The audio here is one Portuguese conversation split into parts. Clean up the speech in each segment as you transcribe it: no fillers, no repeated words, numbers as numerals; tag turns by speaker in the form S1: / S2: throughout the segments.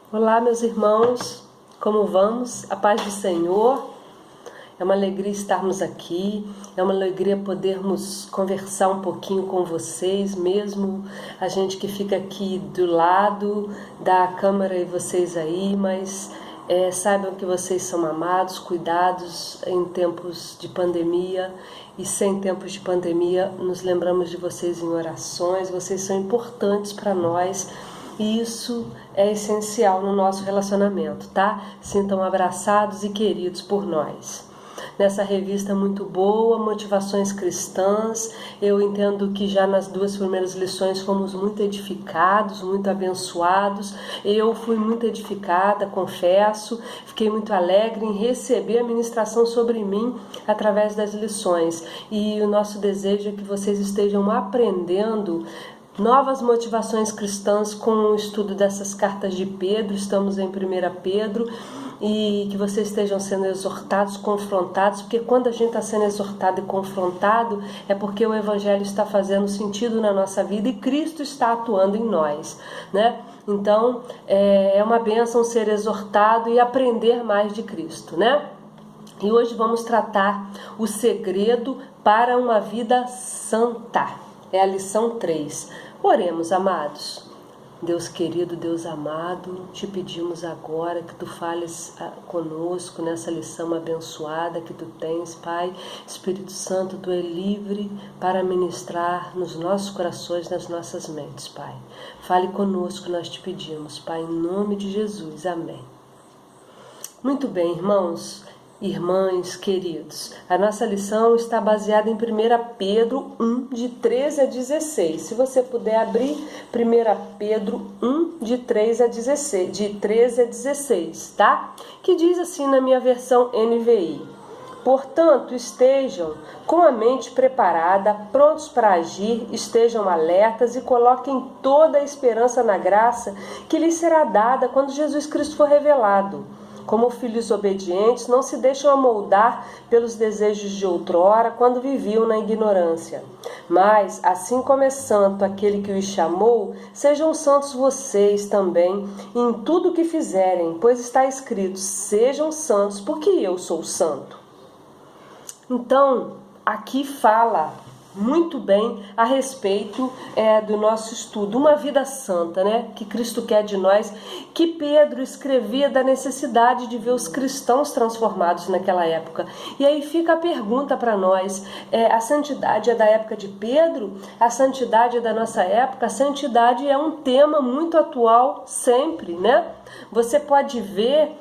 S1: Olá, meus irmãos, como vamos? A paz do Senhor. É uma alegria estarmos aqui, é uma alegria podermos conversar um pouquinho com vocês, mesmo a gente que fica aqui do lado da câmera e vocês aí, mas saibam que vocês são amados, cuidados em tempos de pandemia, e sem tempos de pandemia nos lembramos de vocês em orações. Vocês são importantes para nós. E isso é essencial no nosso relacionamento, tá? Sintam abraçados e queridos por nós. Nessa revista muito boa, Motivações Cristãs, eu entendo que já nas 2 primeiras lições fomos muito edificados, muito abençoados. Eu fui muito edificada, confesso, fiquei muito alegre em receber a ministração sobre mim através das lições. E o nosso desejo é que vocês estejam aprendendo novas motivações cristãs com o estudo dessas cartas de Pedro. Estamos em 1 Pedro, e que vocês estejam sendo exortados, confrontados, porque quando a gente está sendo exortado e confrontado é porque o Evangelho está fazendo sentido na nossa vida e Cristo está atuando em nós, né? Então é uma bênção ser exortado e aprender mais de Cristo, né? E hoje vamos tratar o segredo para uma vida santa. É a lição 3. Oremos, amados. Deus querido, Deus amado, te pedimos agora que tu fales conosco nessa lição abençoada que tu tens, Pai. Espírito Santo, tu é livre para ministrar nos nossos corações, nas nossas mentes, Pai. Fale conosco, nós te pedimos, Pai, em nome de Jesus. Amém. Muito bem, irmãos. Irmãs, queridos, a nossa lição está baseada em 1 Pedro 1, de 13 a 16. Se você puder abrir 1 Pedro 1, de 13 a 16, tá? Que diz assim na minha versão NVI: portanto, estejam com a mente preparada, prontos para agir, estejam alertas e coloquem toda a esperança na graça que lhes será dada quando Jesus Cristo for revelado. Como filhos obedientes, não se deixam amoldar pelos desejos de outrora, quando viviam na ignorância. Mas, assim como é santo aquele que os chamou, sejam santos vocês também em tudo o que fizerem, pois está escrito: sejam santos, porque eu sou santo. Então, aqui fala muito bem a respeito do nosso estudo, uma vida santa, né, que Cristo quer de nós, que Pedro escrevia da necessidade de ver os cristãos transformados naquela época. E aí fica a pergunta para nós: a santidade é da época de Pedro? A santidade é da nossa época? A santidade é um tema muito atual sempre, né? Você pode ver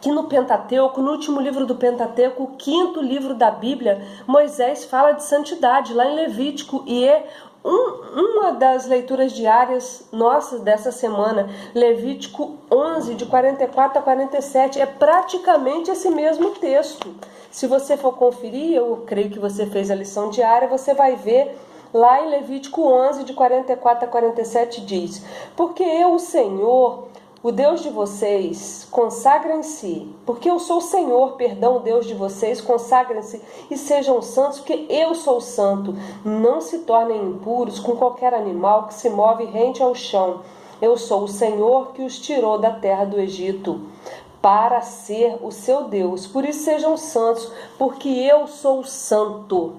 S1: que no Pentateuco, no último livro do Pentateuco, o 5º livro da Bíblia, Moisés fala de santidade, lá em Levítico, e é uma das leituras diárias nossas dessa semana, Levítico 11, de 44 a 47, é praticamente esse mesmo texto. Se você for conferir, eu creio que você fez a lição diária, você vai ver lá em Levítico 11, de 44 a 47, diz: porque eu, o Senhor, o Deus de vocês, consagrem-se, porque eu sou o Senhor, o Deus de vocês, consagrem-se e sejam santos, porque eu sou santo. Não se tornem impuros com qualquer animal que se move rente ao chão. Eu sou o Senhor que os tirou da terra do Egito, para ser o seu Deus. Por isso sejam santos, porque eu sou santo.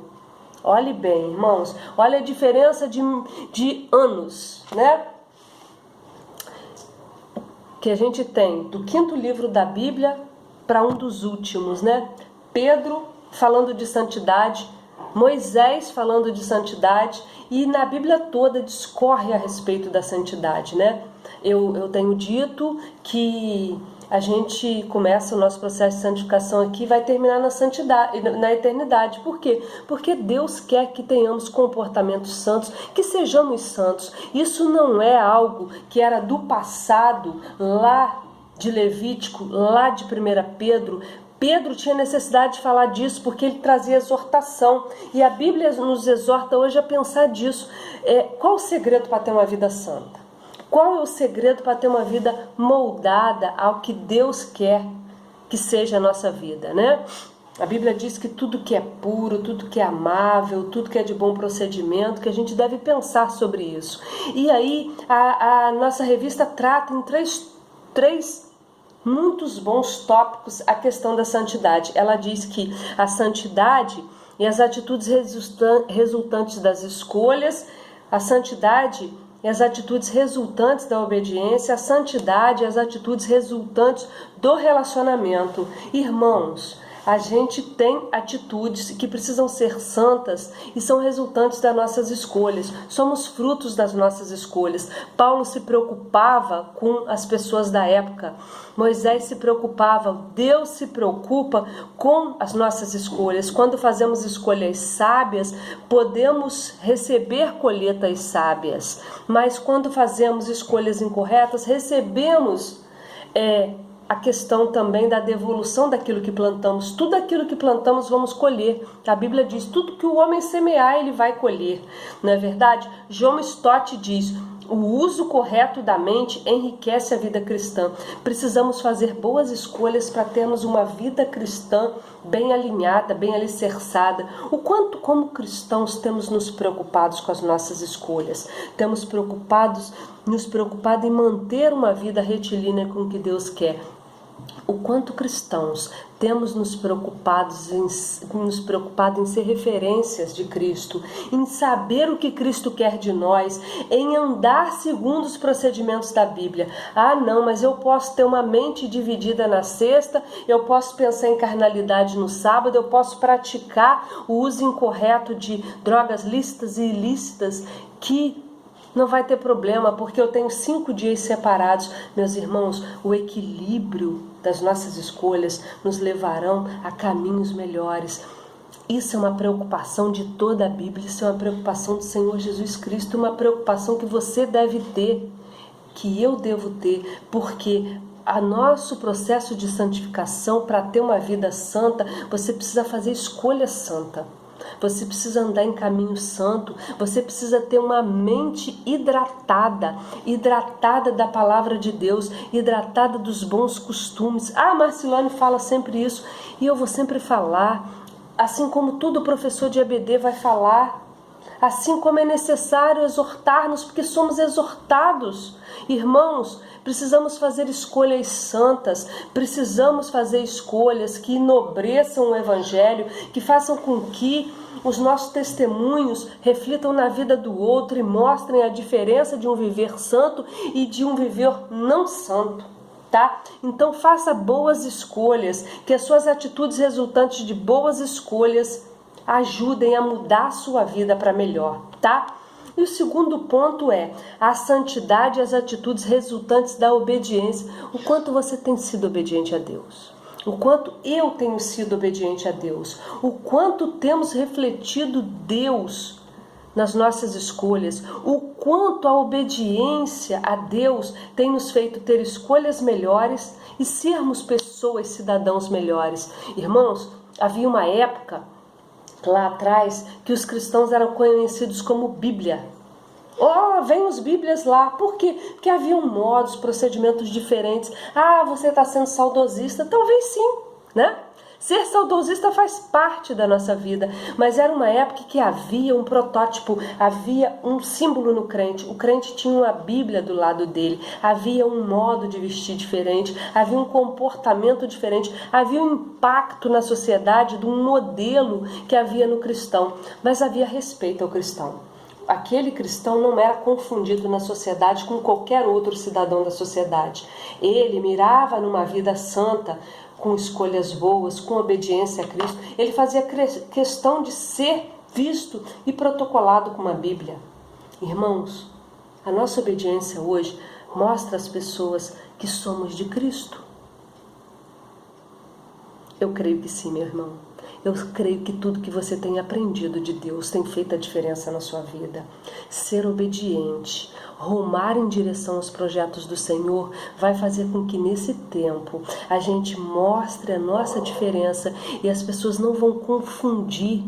S1: Olhe bem, irmãos, olha a diferença de anos, né? Que a gente tem do 5º livro da Bíblia para um dos últimos, né? Pedro falando de santidade, Moisés falando de santidade, e na Bíblia toda discorre a respeito da santidade, né? Eu tenho dito que a gente começa o nosso processo de santificação aqui, vai terminar na santidade, na eternidade. Por quê? Porque Deus quer que tenhamos comportamentos santos, que sejamos santos. Isso não é algo que era do passado, lá de Levítico, lá de 1 Pedro. Pedro tinha necessidade de falar disso porque ele trazia exortação. E a Bíblia nos exorta hoje a pensar disso. Qual o segredo para ter uma vida santa? Qual é o segredo para ter uma vida moldada ao que Deus quer que seja a nossa vida, né? A Bíblia diz que tudo que é puro, tudo que é amável, tudo que é de bom procedimento, que a gente deve pensar sobre isso. E aí a nossa revista trata em três três muitos bons tópicos a questão da santidade. Ela diz que a santidade e as atitudes resultantes das escolhas, a santidade e as atitudes resultantes da obediência, a santidade e as atitudes resultantes do relacionamento. Irmãos, a gente tem atitudes que precisam ser santas e são resultantes das nossas escolhas. Somos frutos das nossas escolhas. Paulo se preocupava com as pessoas da época. Moisés se preocupava. Deus se preocupa com as nossas escolhas. Quando fazemos escolhas sábias, podemos receber colheitas sábias. Mas quando fazemos escolhas incorretas, recebemos a questão também da devolução daquilo que plantamos. Tudo aquilo que plantamos vamos colher. A Bíblia diz, tudo que o homem semear, ele vai colher. Não é verdade? John Stott diz, o uso correto da mente enriquece a vida cristã. Precisamos fazer boas escolhas para termos uma vida cristã bem alinhada, bem alicerçada. O quanto, como cristãos, temos nos preocupados com as nossas escolhas. Temos nos preocupado em manter uma vida retilínea com o que Deus quer. O quanto cristãos temos nos preocupado em ser referências de Cristo, em saber o que Cristo quer de nós, em andar segundo os procedimentos da Bíblia. Ah, não, mas eu posso ter uma mente dividida na sexta, eu posso pensar em carnalidade no sábado, eu posso praticar o uso incorreto de drogas lícitas e ilícitas, que não vai ter problema, porque eu tenho 5 dias separados. Meus irmãos, o equilíbrio das nossas escolhas nos levarão a caminhos melhores. Isso é uma preocupação de toda a Bíblia, isso é uma preocupação do Senhor Jesus Cristo, uma preocupação que você deve ter, que eu devo ter, porque o nosso processo de santificação, para ter uma vida santa, você precisa fazer escolha santa. Você precisa andar em caminho santo, você precisa ter uma mente hidratada da palavra de Deus, hidratada dos bons costumes. Ah, Marcilane fala sempre isso, e eu vou sempre falar, assim como todo professor de EBD vai falar, assim como é necessário exortar-nos, porque somos exortados. Irmãos, precisamos fazer escolhas santas, precisamos fazer escolhas que enobreçam o Evangelho, que façam com que os nossos testemunhos reflitam na vida do outro e mostrem a diferença de um viver santo e de um viver não santo, tá? Então faça boas escolhas, que as suas atitudes resultantes de boas escolhas ajudem a mudar a sua vida para melhor, tá? E o segundo ponto é a santidade e as atitudes resultantes da obediência. O quanto você tem sido obediente a Deus? O quanto eu tenho sido obediente a Deus? O quanto temos refletido Deus nas nossas escolhas? O quanto a obediência a Deus tem nos feito ter escolhas melhores e sermos pessoas, cidadãos melhores? Irmãos, havia uma época lá atrás que os cristãos eram conhecidos como Bíblia. Oh, vem os Bíblias lá. Por quê? Porque haviam modos, procedimentos diferentes. Ah, você está sendo saudosista? Talvez sim, né? Ser saudosista faz parte da nossa vida, mas era uma época que havia um protótipo, havia um símbolo no crente. O crente tinha uma Bíblia do lado dele, havia um modo de vestir diferente, havia um comportamento diferente, havia um impacto na sociedade de um modelo que havia no cristão, mas havia respeito ao cristão. Aquele cristão não era confundido na sociedade com qualquer outro cidadão da sociedade. Ele mirava numa vida santa, com escolhas boas, com obediência a Cristo. Ele fazia questão de ser visto e protocolado com uma Bíblia. Irmãos, a nossa obediência hoje mostra às pessoas que somos de Cristo. Eu creio que sim, meu irmão. Eu creio que tudo que você tem aprendido de Deus tem feito a diferença na sua vida. Ser obediente, rumar em direção aos projetos do Senhor, vai fazer com que nesse tempo a gente mostre a nossa diferença e as pessoas não vão confundir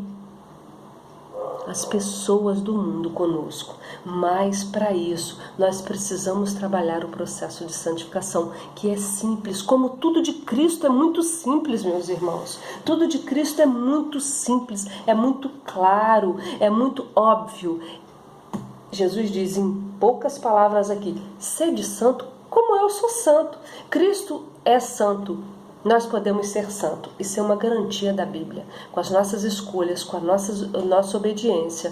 S1: as pessoas do mundo conosco. Mas para isso nós precisamos trabalhar o processo de santificação, que é simples, como tudo de Cristo é muito simples, meus irmãos. Tudo de Cristo é muito simples, é muito claro, é muito óbvio. Jesus diz em poucas palavras aqui: sede santo como eu sou santo. Cristo é santo. Nós podemos ser santos. Isso é uma garantia da Bíblia. Com as nossas escolhas, com a nossa obediência,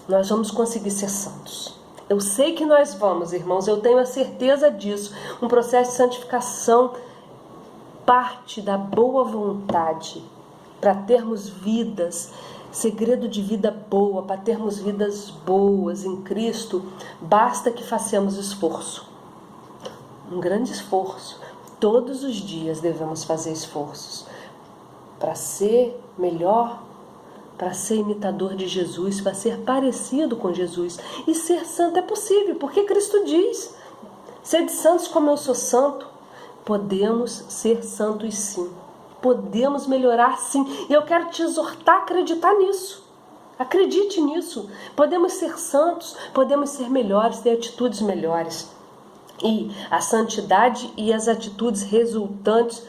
S1: nós vamos conseguir ser santos. Eu sei que nós vamos, irmãos, eu tenho a certeza disso. Um processo de santificação parte da boa vontade para termos vidas, segredo de vida boa, para termos vidas boas em Cristo. Basta que façamos esforço, um grande esforço. Todos os dias devemos fazer esforços para ser melhor, para ser imitador de Jesus, para ser parecido com Jesus. E ser santo é possível, porque Cristo diz: sede santos como eu sou santo. Podemos ser santos sim, podemos melhorar sim. E eu quero te exortar a acreditar nisso. Acredite nisso. Podemos ser santos, podemos ser melhores, ter atitudes melhores. E a santidade e as atitudes resultantes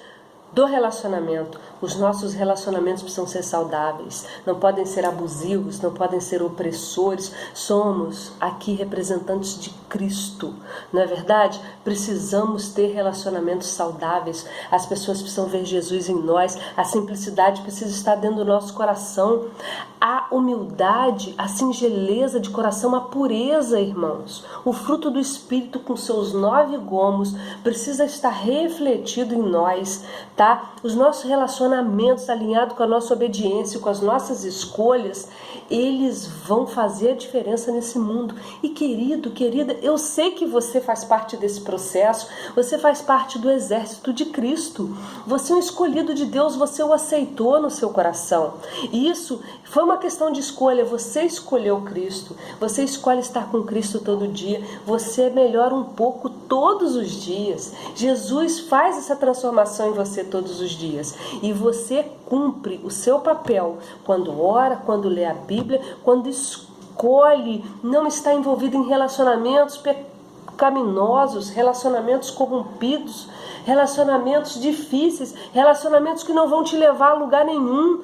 S1: do relacionamento. Os nossos relacionamentos precisam ser saudáveis, não podem ser abusivos, não podem ser opressores. Somos aqui representantes de Cristo, não é verdade? Precisamos ter relacionamentos saudáveis. As pessoas precisam ver Jesus em nós. A simplicidade precisa estar dentro do nosso coração. A humildade, a singeleza de coração, a pureza, irmãos. O fruto do Espírito com seus 9 gomos precisa estar refletido em nós, tá? Os nossos relacionamentos alinhados com a nossa obediência, com as nossas escolhas, eles vão fazer a diferença nesse mundo. E querido, querida, eu sei que você faz parte desse processo, você faz parte do exército de Cristo. Você é um escolhido de Deus, você o aceitou no seu coração. E isso foi uma questão de escolha. Você escolheu Cristo, você escolhe estar com Cristo todo dia, você melhora um pouco todos os dias. Jesus faz essa transformação em você todos os dias. E você cumpre o seu papel quando ora, quando lê a Bíblia, quando escolhe não estar envolvido em relacionamentos pecaminosos, relacionamentos corrompidos, relacionamentos difíceis, relacionamentos que não vão te levar a lugar nenhum,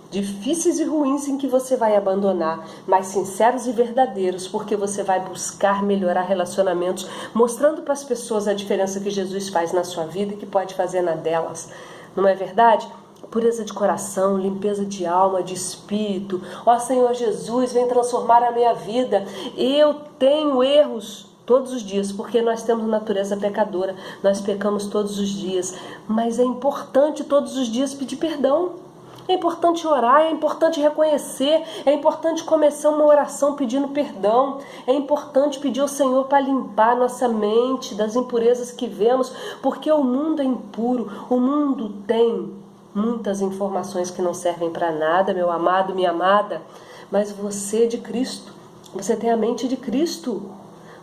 S1: difíceis e ruins em que você vai abandonar, mas sinceros e verdadeiros, porque você vai buscar melhorar relacionamentos, mostrando para as pessoas a diferença que Jesus faz na sua vida e que pode fazer na delas. Não é verdade? Pureza de coração, limpeza de alma, de espírito. Ó Senhor Jesus, vem transformar a minha vida. Eu tenho erros todos os dias, porque nós temos natureza pecadora, nós pecamos todos os dias, mas é importante todos os dias pedir perdão. É importante orar, é importante reconhecer, é importante começar uma oração pedindo perdão, é importante pedir ao Senhor para limpar nossa mente das impurezas que vemos, porque o mundo é impuro, o mundo tem muitas informações que não servem para nada, meu amado, minha amada, mas você é de Cristo, você tem a mente de Cristo,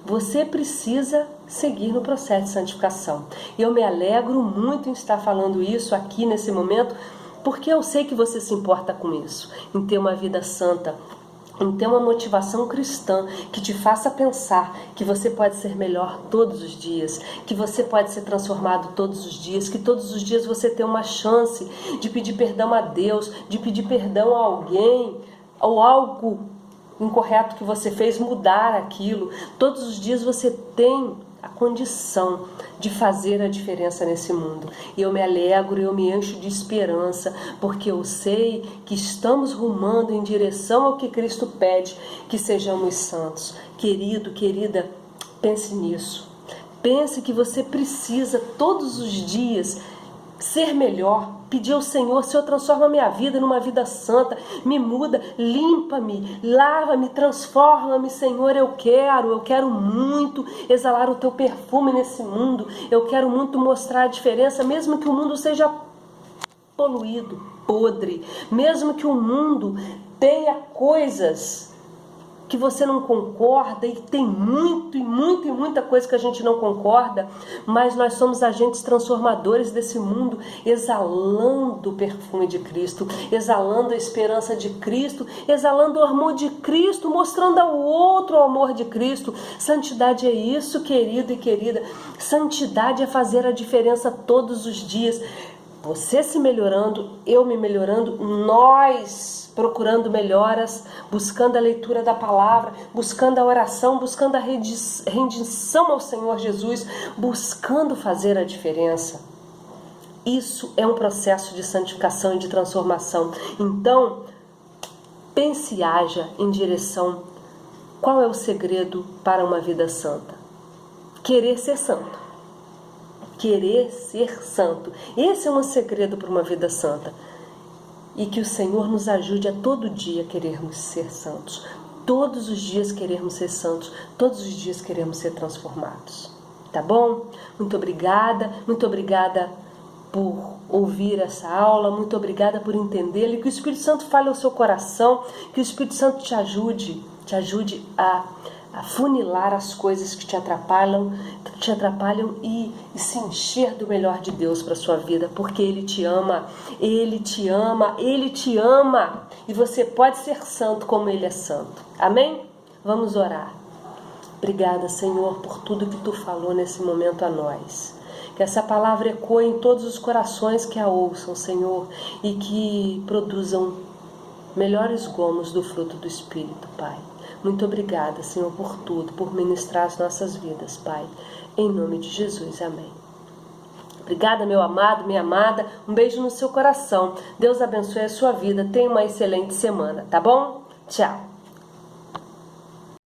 S1: você precisa seguir no processo de santificação. E eu me alegro muito em estar falando isso aqui nesse momento, porque eu sei que você se importa com isso, em ter uma vida santa, em ter uma motivação cristã que te faça pensar que você pode ser melhor todos os dias, que você pode ser transformado todos os dias, que todos os dias você tem uma chance de pedir perdão a Deus, de pedir perdão a alguém, ou algo incorreto que você fez, mudar aquilo. Todos os dias você tem a condição de fazer a diferença nesse mundo. E eu me alegro, eu me encho de esperança, porque eu sei que estamos rumando em direção ao que Cristo pede, que sejamos santos. Querido, querida, pense nisso. Pense que você precisa todos os dias ser melhor, pedir ao Senhor: Senhor, transforma minha vida numa vida santa, me muda, limpa-me, lava-me, transforma-me, Senhor, eu quero muito exalar o teu perfume nesse mundo, eu quero muito mostrar a diferença, mesmo que o mundo seja poluído, podre, mesmo que o mundo tenha coisas que você não concorda, e tem muita coisa que a gente não concorda, mas nós somos agentes transformadores desse mundo, exalando o perfume de Cristo, exalando a esperança de Cristo, exalando o amor de Cristo, mostrando ao outro o amor de Cristo. Santidade é isso, querido e querida. Santidade é fazer a diferença todos os dias. Você se melhorando, eu me melhorando, nós procurando melhoras, buscando a leitura da palavra, buscando a oração, buscando a rendição ao Senhor Jesus, buscando fazer a diferença. Isso é um processo de santificação e de transformação. Então, pense e haja em direção. Qual é o segredo para uma vida santa? Querer ser santo. Querer ser santo. Esse é um segredo para uma vida santa. E que o Senhor nos ajude a todo dia querermos ser santos. Todos os dias querermos ser santos. Todos os dias queremos ser transformados. Tá bom? Muito obrigada por ouvir essa aula. Muito obrigada por entendê-la. E que o Espírito Santo fale ao seu coração. Que o Espírito Santo te ajude a funilar as coisas que te atrapalham e se encher do melhor de Deus para a sua vida, porque Ele te ama, Ele te ama, Ele te ama, e você pode ser santo como Ele é santo. Amém? Vamos orar. Obrigada, Senhor, por tudo que Tu falou nesse momento a nós. Que essa palavra ecoe em todos os corações que a ouçam, Senhor, e que produzam melhores gomos do fruto do Espírito, Pai. Muito obrigada, Senhor, por tudo, por ministrar as nossas vidas, Pai. Em nome de Jesus, amém. Obrigada, meu amado, minha amada. Um beijo no seu coração. Deus abençoe a sua vida. Tenha uma excelente semana, tá bom? Tchau.